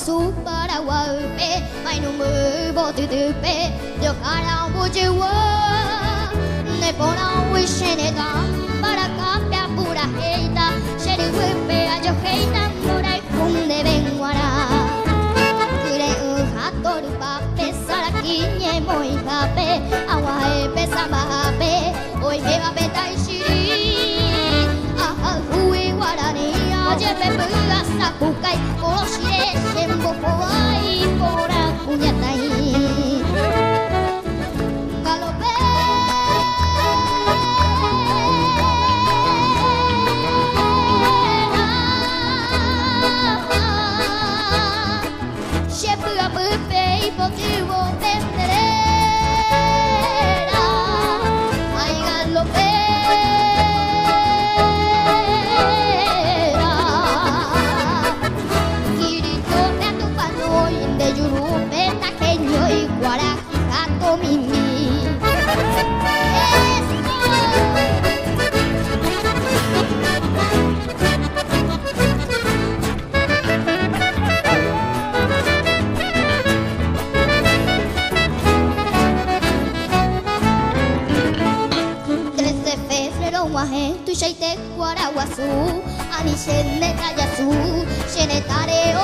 su para guape, mai no me bote de pe, yo cara bujewa, ne pona wisheneta, para cambia pura heita, sheri guape a yo heita, mora kunde benguara, kure hator pape, sarakinye moi pape, awae pesa bape, oi me va petai shiri, aha hui guarani, ajepe pula sakukai, koroshire shembo kowai, pora kunyatai. Tu shaite guaraguazú, ani shene tayasu, shene tareo